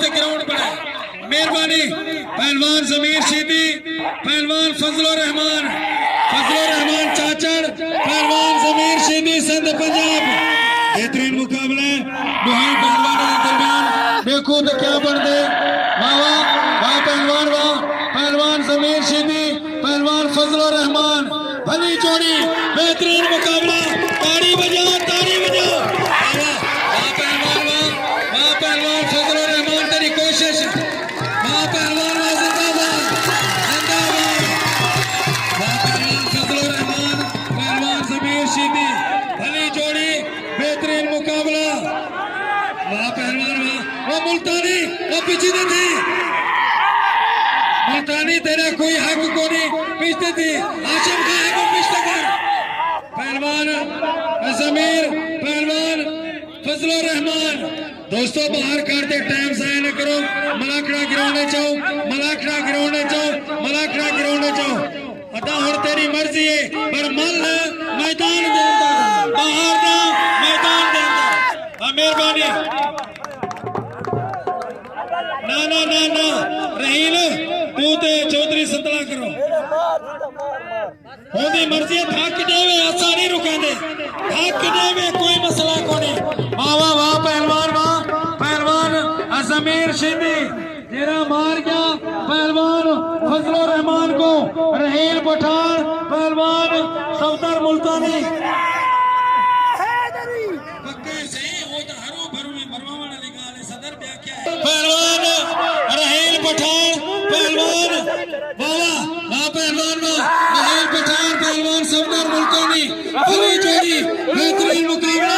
Ground बना। मेहरबानी पहलवान जमीर शीदी, पहलवान फजलुर रहमान चाचड़, पहलवान जमीर शीदी सिंध पंजाब। बेहतरीन मुकाबला दुहाई पहलवानों के दरमियान। देखो तो क्या बन दे। वाह पहलवान, वाह पहलवान जमीर शीदी, पहलवान फजलुर रहमान, भली जोड़ी, बेहतरीन मुकाबला। ताड़ी बजाओ, ताड़ी बजाओ। वाह पहलवान, वाह पहलवान फजलुर रहमान, तेरी कोशिश। वाह पहलवान, वाह जिंदाबाद, जिंदाबाद। वाह पहलवान फजलुर रहमान, पहलवान जमीर शीदी, भली जोड़ी, बेहतरीन मुकाबला। वाह पहलवान, वाह। वो मुल्तानी, वो पीछे थी मुल्तानी, तेरा कोई हक को नहीं। पीछे थी आशिम का है, वो पीछे कर। पहलवान जमीर, पहलवान फजलुर रहमान। दोस्तों बाहर करते टाइम जाया न करो। मलाखड़ा ग्राउंड चाहो, मलाखड़ा ग्राउंड चाहो, मलाखड़ा ग्राउंड चाहो। अदा और तेरी मर्जी है, पर मल मैदान देता, बाहर ना मैदान देता। मेहरबानी। ना ना ना ना रहील तू ते चौधरी संतला करो। होदी मर्जी थक जावे, असा नहीं रुकेंदे। थक जावे, कोई मसला को नहीं। वाह वाह पहलवान, वाह पहलवान जमीर शीदी, तेरा मार गया पहलवान फजलुर रहमान को। रहील पठान, पहलवान सफदर मुल्तानी। पहलवान रहील पठान, पहलवान वाह पहलवान, वाह रहील पठान, पहलवान सफदर मुल्तानी। भली जोड़ी, बेहतरीन मुकाबला।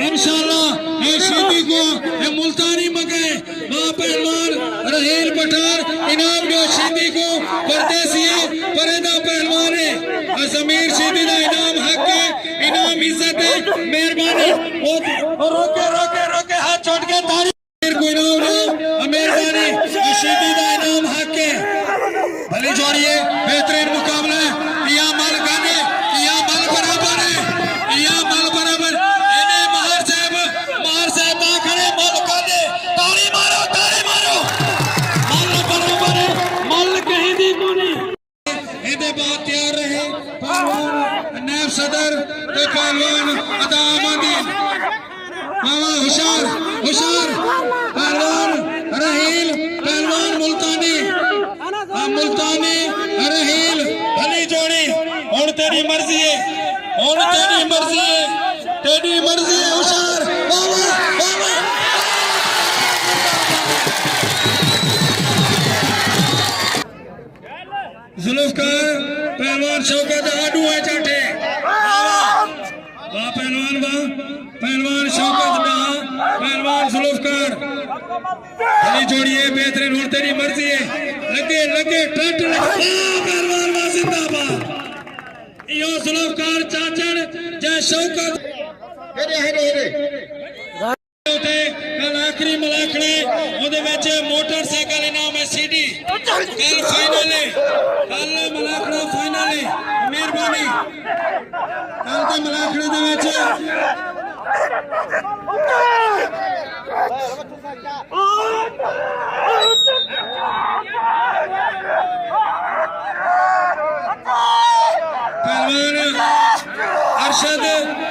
इंशाल्लाह ये शीदी को ये मुल्तानी मगे। वाह पहलवान रहील पठान, इनाम जो शीदी को परदेसी परेदा पहलवान है। जमीर शीदी का इनाम हक है, इनाम इज्जत है। मेहरबानी रोके रोके रोके हाथ छोड़ के तारी को इनाम दो। मेहरबानी शीदी का इनाम हक है। भली जोड़ी है, बेहतरीन मुकाबला है। या मल गाने, या मल बराबर है, या मल बराबर। इन्हें मार साहब ना खड़े, मल गाने। ताली मारो, ताली मारो। मल बराबर है, मल कहीं दी को नहीं। इन्हें बात तैयार रहे पहलवान नायब सदर ते पहलवान अदा अहमदीन। होशियार होशियार पहलवान रहील, पहलवान मुल्तानी रहील। भली जोड़ी। और तेरी मर्जी है, और तेरी मर्जी है, तेरी मर्जी है। होशियार जुल्फकार, पहलवान शौकत आडू है चाटे। वाह पहलवान, वाह पहलवान शौकत डहा, पहलवान जुल्फकार। भली जोड़ी है, बेहतरीन। और तेरी मर्जी है, लगे लगे टट लगे। पहलवान वाह जिंदाबाद। यो जुल्फकार चाचड़ जय शौकत। कल आखिरी मलाखड़े ਉਹਦੇ ਵਿੱਚ मोटरसाइकिल इनाम है सीडी। कल फाइनल है, कल मलाखड़ा फाइनल है। मेहरबानी कल के मलाखड़े ਦੇ ਵਿੱਚ पहलवान अरशद,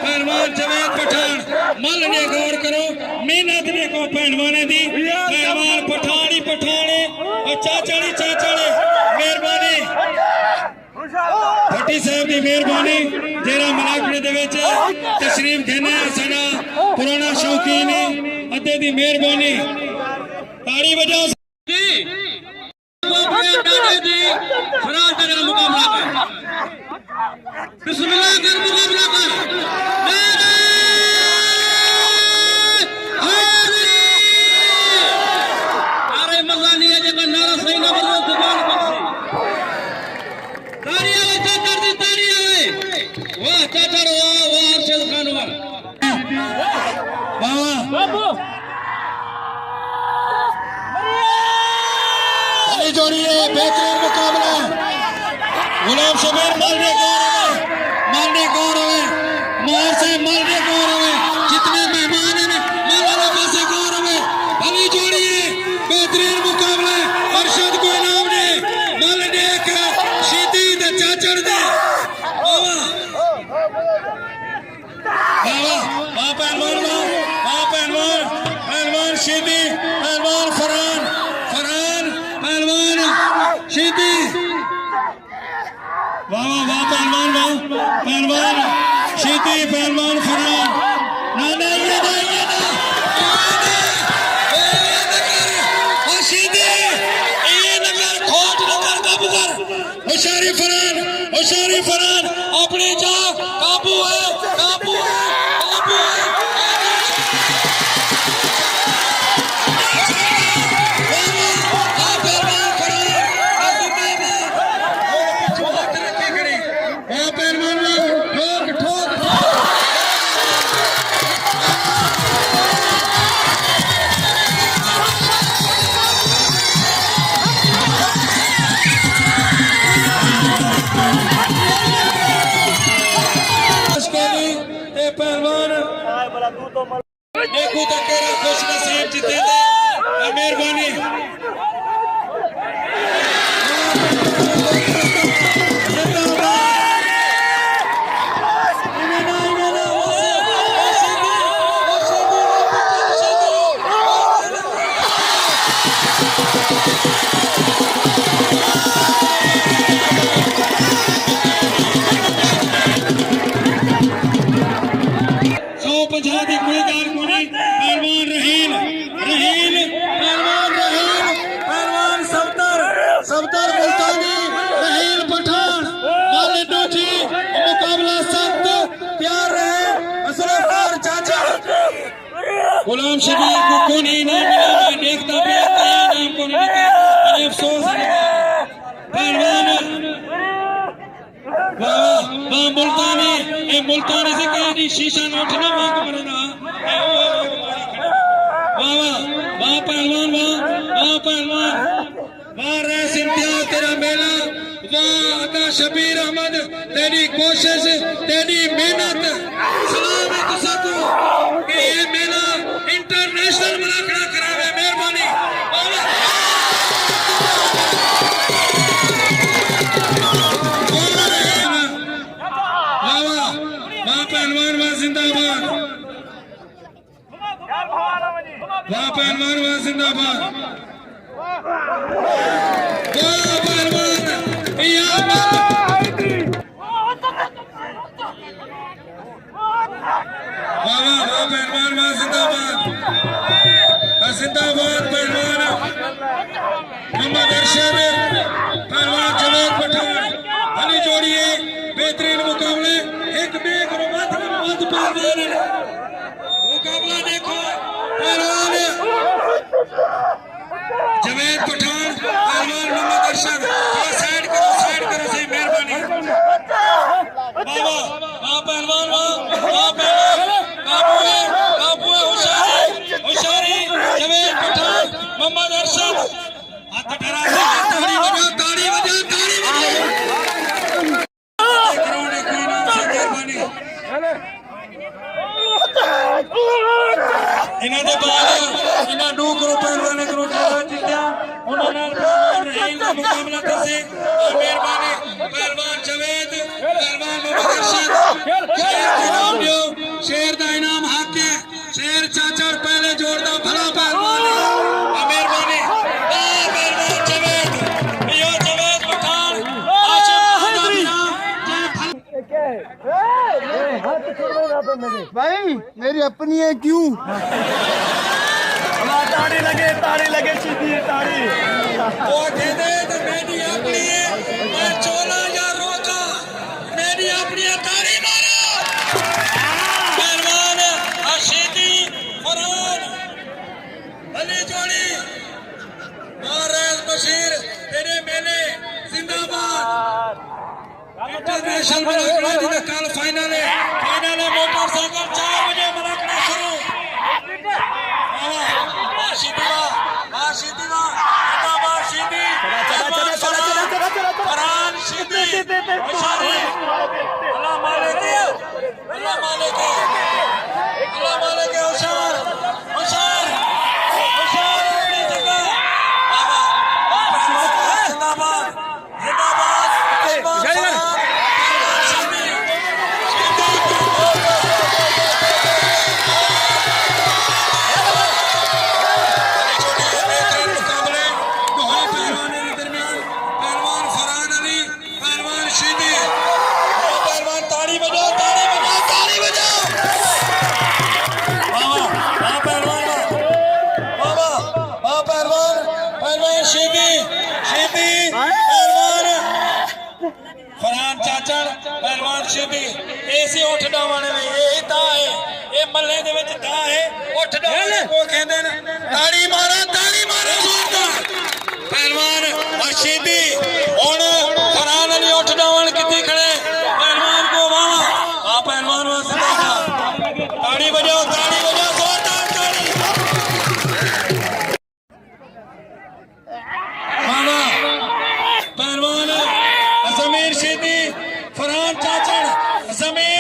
पहलवान जवेद पठान। मल ने गौर करो, मेहनत ने को पहलवाने दी। पहलवान पठान ही पठाने और चाचाड़ी चाचाड़े। मेहरबानी भट्टी साहब की मेहरबानी, जेरा मलाखड़े दे विच तशरीफ देना साडा पुराना शौकीन अद्दे दी मेहरबानी। ताड़ी बजाओ जी। फराज का मुकाबला कर, बिस्मिल्लाह कर, मुकाबला कर। अरे मजा नहीं है जब नारा सही ना बोलो तो बात कर। तारी आवे चाचा दी, तारी आवे। वाह चाचा, वाह वाह अरशद खान, वाह बाबू। भली जोड़ी है, बेहतरीन मुकाबला। गुलाम शबीर मालने कौन है, मार से मालने कौन है। जितने मेहमान हैं शीदी पहलवान फरहान पहलवान शीदी वाह वाह वाह पहलवान शीदी पहलवान फरहान ना ना ये ना शीदी ये नगर खोट नगर काबू कर होशियारी फरहान अपनी जा काबू है देखो तो केरा खुश नसीब जीते मेहरबानी गुलाम शबीर को कौन इनाम मिला मैं देखता भी इनाम को नहीं मिला अफसोस पहलवान वाह मुल्तानी से कह दी शीशा न उठना मां को मरना वाह पहलवान वाह रैस इम्तियाज तेरा मेला वाह अदा शबीर अहमद तेरी कोशिश तेरी मेहनत सलाम है तुसा को कि ये मेला इंटरनेशनल बना खड़ा करावे मेहरबानी वाह पहलवान वाह जिंदाबाद वाह पहलवान वाह जिंदाबाद वाह पहलवान पहलवान वाह जिंदाबाद पहलवान मोहम्मद अरशद पहलवान जवेद पठान हनी जोड़िए बेहतरीन मुकाबले एक बेग पहलवान मुकाबला देखो पहलवान जवेद पठान पहलवान मोहम्मद अरशद थोड़ा साइड करो सही मेहरबानी वाह पहलवान वाह काबू है होशियारी जवेद पठान मोहम्मद अरशद हाथ ठहरा ताड़ी बजा करोड़े कोई नाम से मेहरबानी इन्हां दे बाद इन्हां दो करो पहलवान करो जित्या उन्हां नाल रहीम दा मुकाबला करसे मेहरबानी पहलवान जवेद पहलवान मोहम्मद अरशद शेर दा इनाम हक है शेर चाचा और पहले जोरदा भला पहलवान मेहरबानी पहलवान जवेद यो जवेद पठान भाई मेरी अपनी है क्यों ताड़ी लगे सीधी ताड़ी वो दे दे तो मेरी अपनी है मैं चोला या रोका मेरी अपनी ताड़ी मारो पहलवान अशीदी फरहान भली जोड़ी बशीर तेरे मेले जिंदाबाद इंटरनेशनल मलाकड़ा जी का कल फाइनल है मोटरसाइकिल 4 बजे मलाकड़ा शुरू फरहान शीदी अल्लाह मालिक होशियार अपनी जगह जिंदाबाद ਚਾਚਣ ਪਹਿਲਵਾਨ ਸ਼ਹੀਦੀ ਇਸੇ ਉੱਠ ਡਾਵਾਂ ਨੇ ਇਹ ਤਾਂ ਹੈ ਇਹ ਮੱਲੇ ਦੇ ਵਿੱਚ ਤਾਂ ਹੈ ਉੱਠ ਡਾਵਾਂ ਕੋ ਕਹਿੰਦੇ ਨੇ ਤਾੜੀ ਮਾਰੋ ਜ਼ੋਰਦਾਰ ਪਹਿਲਵਾਨ ਸ਼ਹੀਦੀ ਹੁਣ ਫਰਾਨ ਅਲੀ ਉੱਠ ਡਾਵਾਂ ਕਿੱਥੇ ਖੜੇ ਪਹਿਲਵਾਨ ਕੋ ਵਾਹ ਆ ਪਹਿਲਵਾਨ ਵਾਸਤੇ ਤਾੜੀ ਵਜਾਓ ਜ਼ੋਰਦਾਰ ਤਾੜੀ ਵਾਹ ਪਹਿਲਵਾन ਜ਼ਮੀਰ ਸ਼ਹੀਦੀ फरहान चाचड़ जमीर